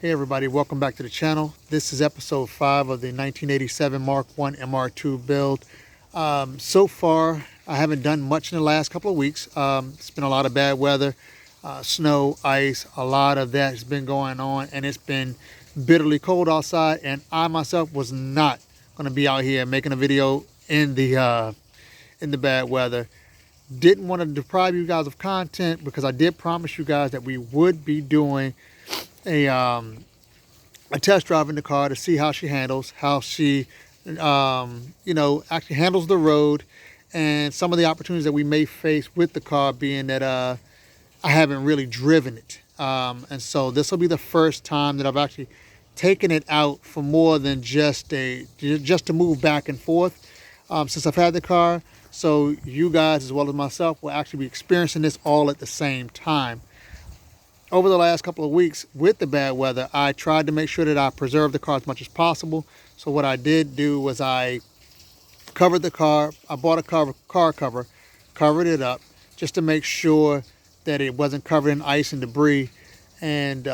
Hey everybody, welcome back to the channel. This is episode 5 of the 1987 Mk1 Mr2 build. So far, I haven't done much in the last couple of weeks. It's been a lot of bad weather, snow, ice, a lot of that has been going on, and it's been bitterly cold outside, and I myself was not going to be out here making a video in the bad weather. Didn't want to deprive you guys of content because I did promise you guys that we would be doing a test drive in the car to see how she handles, how she, actually handles the road, and some of the opportunities that we may face with the car, being that I haven't really driven it. And so this will be the first time that I've actually taken it out for more than just to move back and forth since I've had the car. So you guys, as well as myself, will actually be experiencing this all at the same time. Over the last couple of weeks with the bad weather, I tried to make sure that I preserved the car as much as possible. So what I did do was I covered the car. I bought a car cover, covered it up just to make sure that it wasn't covered in ice and debris, and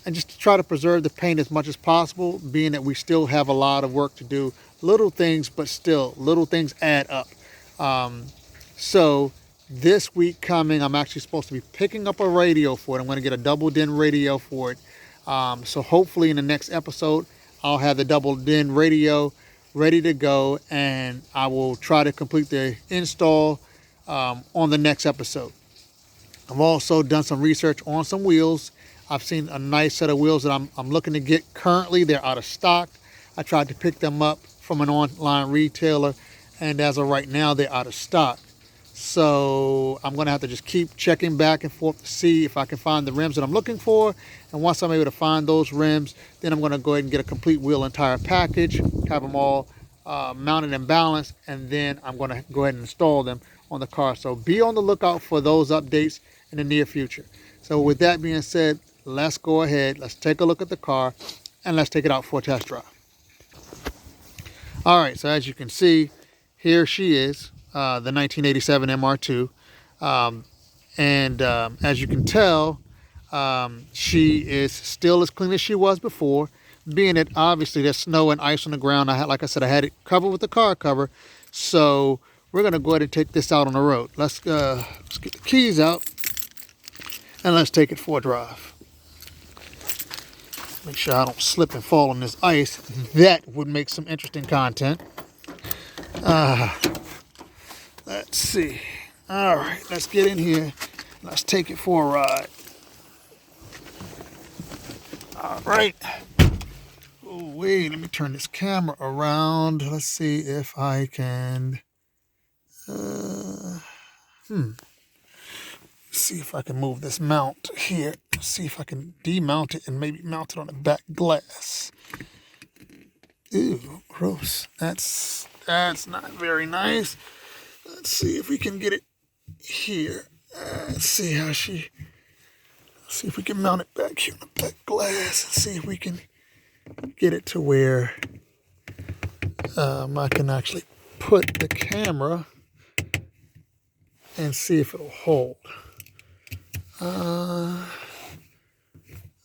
just to try to preserve the paint as much as possible, being that we still have a lot of work to do. Little things, but still, little things add up. So this week coming, I'm actually supposed to be picking up a radio for it. I'm going to get a double din radio for it. So hopefully in the next episode, I'll have the double din radio ready to go, and I will try to complete the install on the next episode. I've also done some research on some wheels. I've seen a nice set of wheels that I'm looking to get. Currently, they're out of stock. I tried to pick them up from an online retailer, and as of right now, they're out of stock. So I'm going to have to just keep checking back and forth to see if I can find the rims that I'm looking for. And once I'm able to find those rims, then I'm going to go ahead and get a complete wheel and tire package, have them all mounted and balanced, and then I'm going to go ahead and install them on the car. So be on the lookout for those updates in the near future. So with that being said, let's go ahead, let's take a look at the car, and let's take it out for a test drive. All right, so as you can see, here she is. The 1987 Mr2, and as you can tell, she is still as clean as she was before, being that obviously there's snow and ice on the ground. Like I said, I had it covered with the car cover, so we're going to go ahead and take this out on the road. Let's get the keys out, and let's take it for a drive. Make sure I don't slip and fall on this ice. That would make some interesting content. Let's see. All right, let's get in here. Let's take it for a ride. All right. Oh, wait, let me turn this camera around. Let's see if I can. See if I can move this mount here. See if I can demount it and maybe mount it on the back glass. Ew, gross. That's not very nice. Let's see if we can get it here. Let's see if we can mount it back here on the back glass and see if we can get it to where I can actually put the camera and see if it'll hold.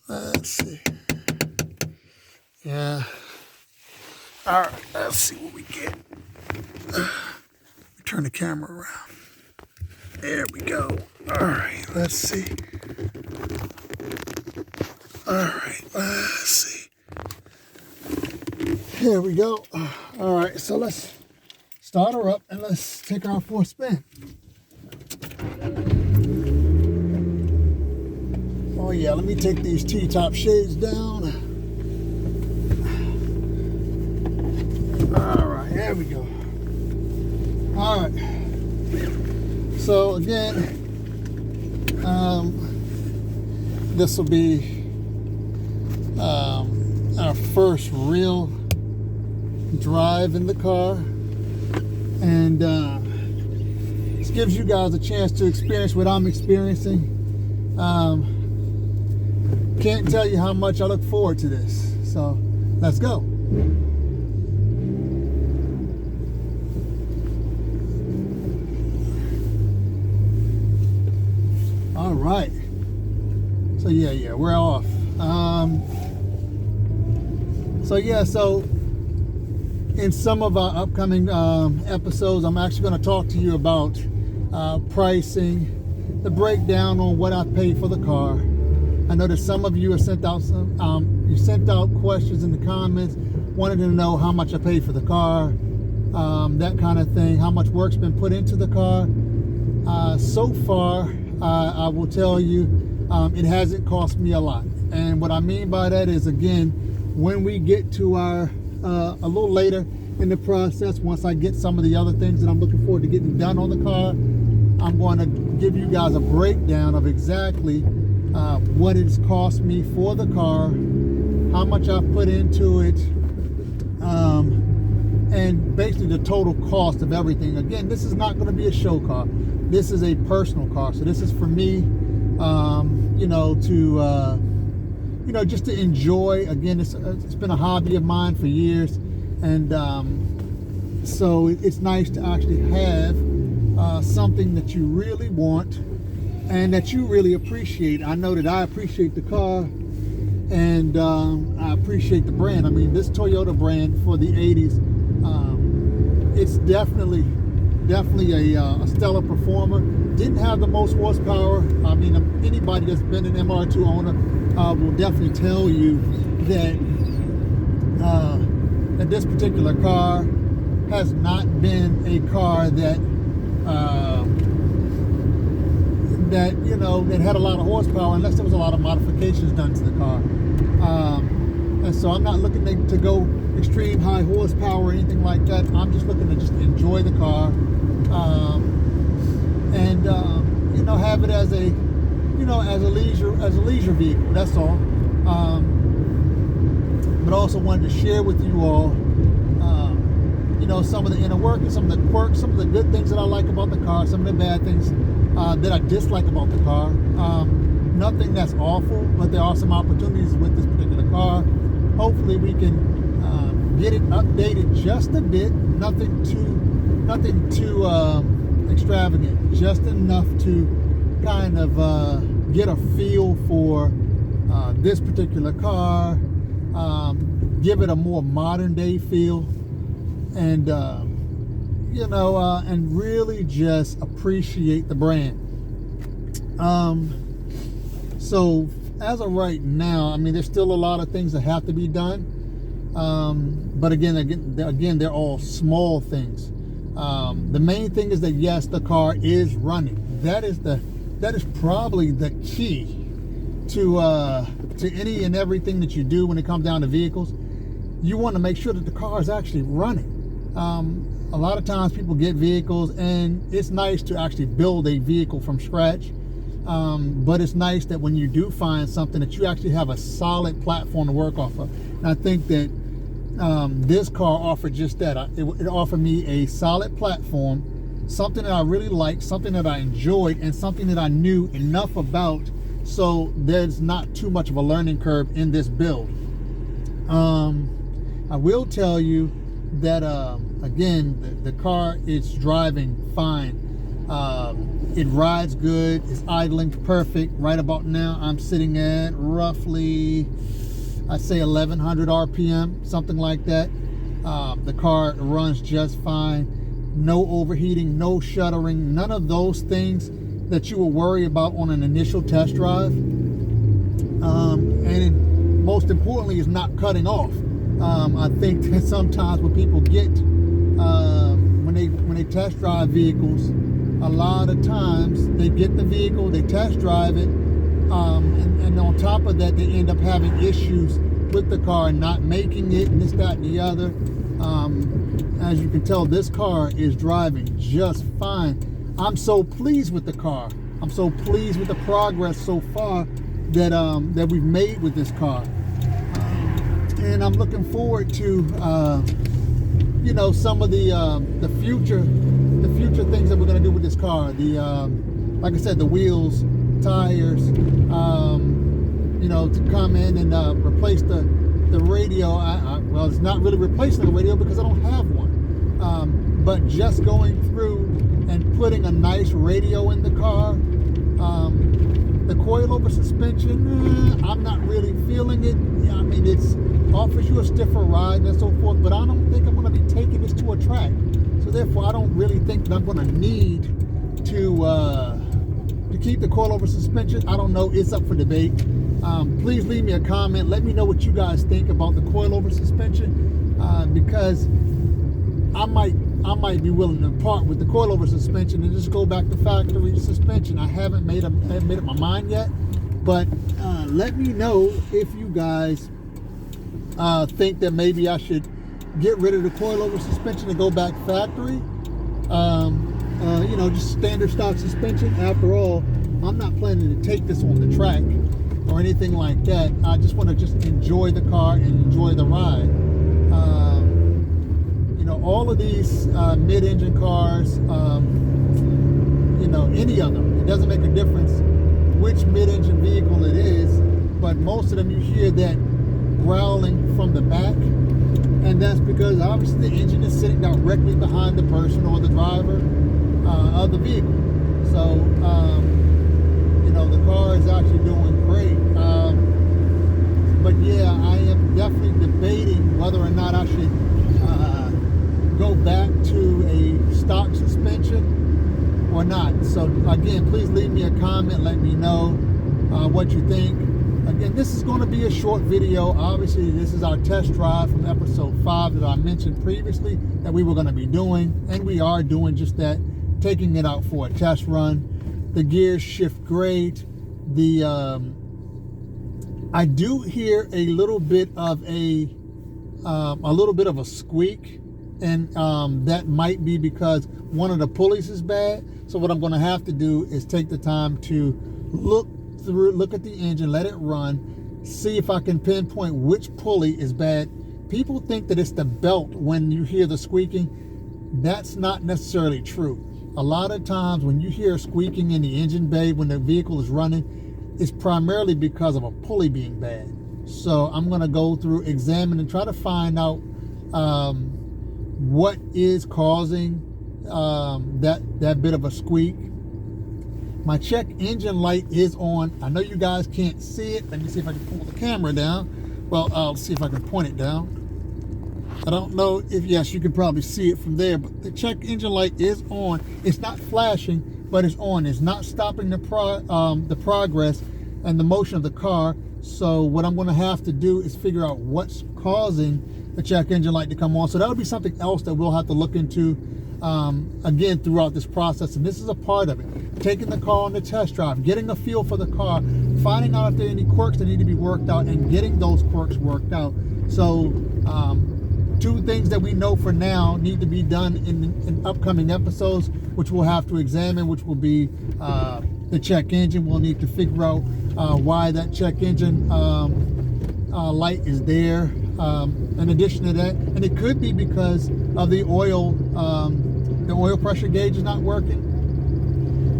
Let's see. Yeah. All right, let's see what we get. Turn the camera around. There we go. All right, let's see. All right, let's see. Here we go. All right, so let's start her up and let's take her out for a spin. Oh yeah, let me take these T-top shades down. All right, there we go. All right, so again, this will be our first real drive in the car, and this gives you guys a chance to experience what I'm experiencing. Can't tell you how much I look forward to this, so let's go. All right. So yeah, we're off. So yeah, so in some of our upcoming episodes, I'm actually going to talk to you about pricing, the breakdown on what I paid for the car. I know that some of you have sent out you sent out questions in the comments, wanted to know how much I paid for the car, that kind of thing, how much work's been put into the car. So far, I will tell you, it hasn't cost me a lot. And what I mean by that is, again, when we get to our a little later in the process, once I get some of the other things that I'm looking forward to getting done on the car, I'm going to give you guys a breakdown of exactly what it's cost me for the car, how much I've put into it, and basically the total cost of everything. Again, this is not going to be a show car. This is a personal car. So this is for me, just to enjoy. Again, it's been a hobby of mine for years, and so it's nice to actually have something that you really want and that you really appreciate. I know that I appreciate the car, and I appreciate the brand. I mean, this Toyota brand for the 80s, it's definitely a stellar performer. Didn't have the most horsepower. I mean, anybody that's been an MR2 owner will definitely tell you that that this particular car has not been a car that that had a lot of horsepower, unless there was a lot of modifications done to the car. And so I'm not looking to go extreme high horsepower or anything like that. I'm just looking to just enjoy the car, and have it as a leisure vehicle. That's all. But also wanted to share with you all, some of the inner workings, some of the quirks, some of the good things that I like about the car, some of the bad things that I dislike about the car. Nothing that's awful, but there are some opportunities with this particular car. Hopefully we can get it updated just a bit. Nothing too extravagant, just enough to kind of get a feel for this particular car, give it a more modern day feel, and and really just appreciate the brand. So as of right now, I mean, there's still a lot of things that have to be done, but again, they're all small things. The main thing is that yes, the car is running. That is probably the key to any and everything that you do when it comes down to vehicles. You want to make sure that the car is actually running. A lot of times people get vehicles, and it's nice to actually build a vehicle from scratch, but it's nice that when you do find something that you actually have a solid platform to work off of. And I think that this car offered just that. It offered me a solid platform, something that I really liked, something that I enjoyed, and something that I knew enough about, so there's not too much of a learning curve in this build. I will tell you that again, the car is driving fine. It rides good. It's idling perfect. Right about now, I'm sitting at roughly, I'd say 1100 RPM, something like that. The car runs just fine. No overheating, no shuddering, none of those things that you will worry about on an initial test drive. And most importantly, is not cutting off. I think that sometimes what people get when they test drive vehicles, a lot of times they get the vehicle, they test drive it, and on top of that, they end up having issues with the car, not making it, and this, that, and the other. As you can tell, this car is driving just fine. I'm so pleased with the car. I'm so pleased with the progress so far that we've made with this car. And I'm looking forward to some of the future things that we're going to do with this car. Like I said, the wheels, tires, to come in and replace the radio. Well, it's not really replacing the radio because I don't have one. But just going through and putting a nice radio in the car. The coilover suspension, I'm not really feeling it. I mean, offers you a stiffer ride and so forth, but I don't think I'm going to be taking this to a track. So therefore, I don't really think that I'm going to need to keep the coilover suspension. I don't know. It's up for debate. Please leave me a comment. Let me know what you guys think about the coilover suspension, because I might be willing to part with the coilover suspension and just go back to factory suspension. I haven't made up my mind yet, but let me know if you guys think that maybe I should get rid of the coilover suspension and go back factory. Just standard stock suspension. After all, I'm not planning to take this on the track or anything like that. I just want to just enjoy the car and enjoy the ride. All of these mid-engine cars, any of them, it doesn't make a difference which mid-engine vehicle it is, but most of them you hear that growling from the back, and that's because obviously the engine is sitting directly behind the person or the driver of the vehicle. So the car is actually doing great. But yeah, I am definitely debating whether or not I should go back to a stock suspension or not. So again, please leave me a comment. Let me know what you think. Again, this is going to be a short video. Obviously, this is our test drive from episode 5 that I mentioned previously that we were going to be doing, and we are doing just that, taking it out for a test run. The gears shift great. I do hear a little bit of a squeak, and that might be because one of the pulleys is bad. So what I'm going to have to do is take the time to look at the engine, let it run, see if I can pinpoint which pulley is bad. People think that it's the belt when you hear the squeaking. That's not necessarily true. A lot of times when you hear squeaking in the engine bay when the vehicle is running, it's primarily because of a pulley being bad. So I'm going to go through, examine, and try to find out what is causing that bit of a squeak. My check engine light is on. I know you guys can't see it. Let me see if I can pull the camera down. Well, I'll see if I can point it down. I don't know if, yes, you can probably see it from there, but the check engine light is on. It's not flashing, but it's on. It's not stopping the progress and the motion of the car. So what I'm going to have to do is figure out what's causing the check engine light to come on. So that'll be something else that we'll have to look into again throughout this process. And this is a part of it. Taking the car on the test drive, getting a feel for the car, finding out if there are any quirks that need to be worked out, and getting those quirks worked out. So two things that we know for now need to be done in upcoming episodes, which we'll have to examine, which will be the check engine. We'll need to figure out why that check engine light is there. In addition to that, and it could be because of the oil pressure gauge is not working.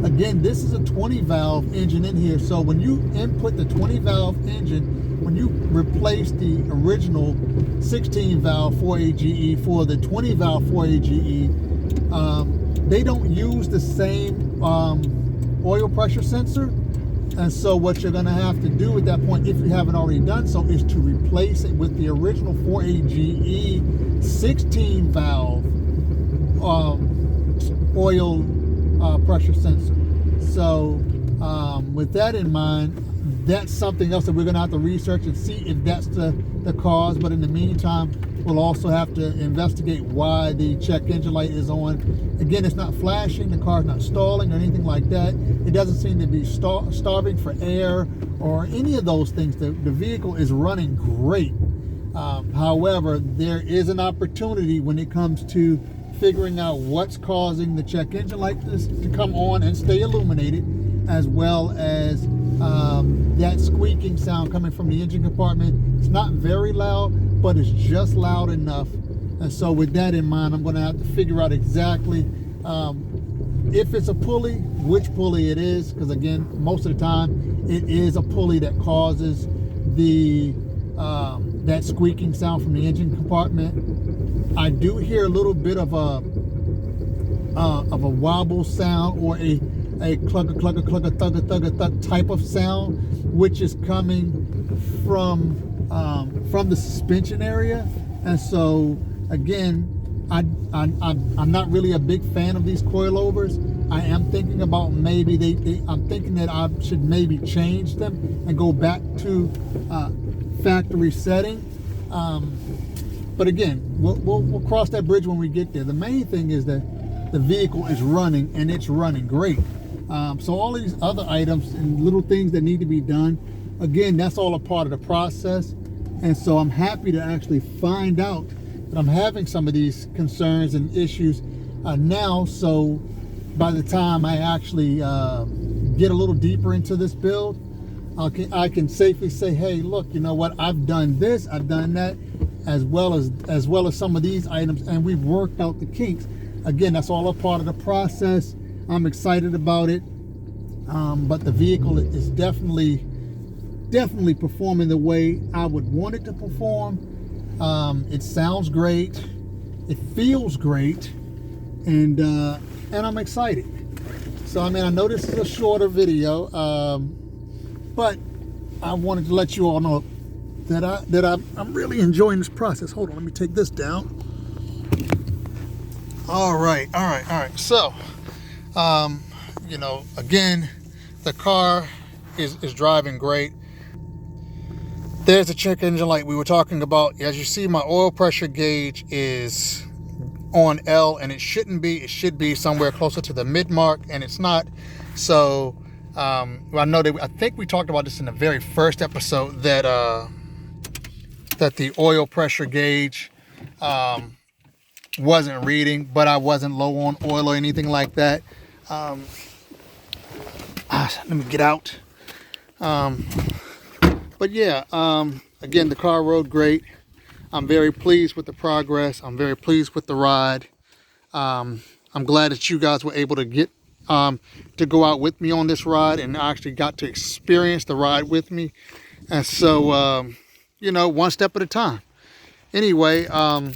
Again, this is a 20 valve engine in here, so when you input the 20 valve engine, when you replace the original 16 valve 4AGE for the 20 valve 4AGE, they don't use the same oil pressure sensor. And so what you're going to have to do at that point, if you haven't already done so, is to replace it with the original 4AGE 16 valve oil pressure sensor. So with that in mind, that's something else that we're going to have to research and see if that's the cause. But in the meantime, we'll also have to investigate why the check engine light is on. Again, it's not flashing, the car's not stalling or anything like that. It doesn't seem to be starving for air or any of those things. The vehicle is running great. However, there is an opportunity when it comes to figuring out what's causing the check engine light to come on and stay illuminated, as well as that squeaking sound coming from the engine compartment. It's not very loud, but it's just loud enough. And so with that in mind, I'm going to have to figure out exactly if it's a pulley, which pulley it is, because again, most of the time it is a pulley that causes the that squeaking sound from the engine compartment. I do hear a little bit of a wobble sound, or a clugger, thugger, thug type of sound, which is coming from from the suspension area. And so again, I'm not really a big fan of these coilovers. I am thinking about maybe I'm thinking that I should maybe change them and go back to factory setting. But again, we'll cross that bridge when we get there. The main thing is that the vehicle is running, and it's running great. So all these other items and little things that need to be done, again, that's all a part of the process. And so I'm happy to actually find out that I'm having some of these concerns and issues now. So by the time I actually get a little deeper into this build, I can safely say, hey, look, you know what? I've done this, I've done that, as well as some of these items, and we've worked out the kinks. Again, that's all a part of the process. I'm excited about it, but the vehicle is definitely performing the way I would want it to perform. It sounds great, it feels great, and I'm excited. So I mean, I know this is a shorter video, but I wanted to let you all know that I'm really enjoying this process. Hold on, let me take this down. All right. So, you know, again, the car is driving great. There's the check engine light we were talking about. As you see, my oil pressure gauge is on L, and it shouldn't be. It should be somewhere closer to the mid mark, and it's not. So I know that I think we talked about this in the very first episode, that that the oil pressure gauge wasn't reading, but I wasn't low on oil or anything like that. Let me get out. But yeah, again, the car rode great. I'm very pleased with the progress. I'm very pleased with the ride. I'm glad that you guys were able to get to go out with me on this ride, and actually got to experience the ride with me. And so, you know, one step at a time. Anyway, I'm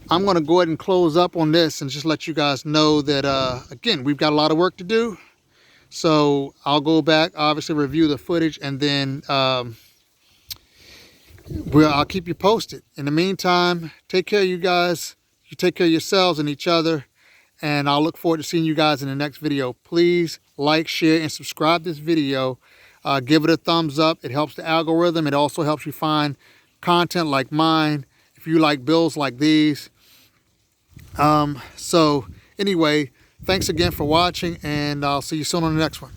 going to go ahead and close up on this and just let you guys know that, again, we've got a lot of work to do. So I'll go back, obviously review the footage, and then I'll keep you posted. In the meantime, take care of you guys. You take care of yourselves and each other. And I'll look forward to seeing you guys in the next video. Please like, share, and subscribe this video. Give it a thumbs up. It helps the algorithm. It also helps you find content like mine, if you like builds like these. So anyway, thanks again for watching, and I'll see you soon on the next one.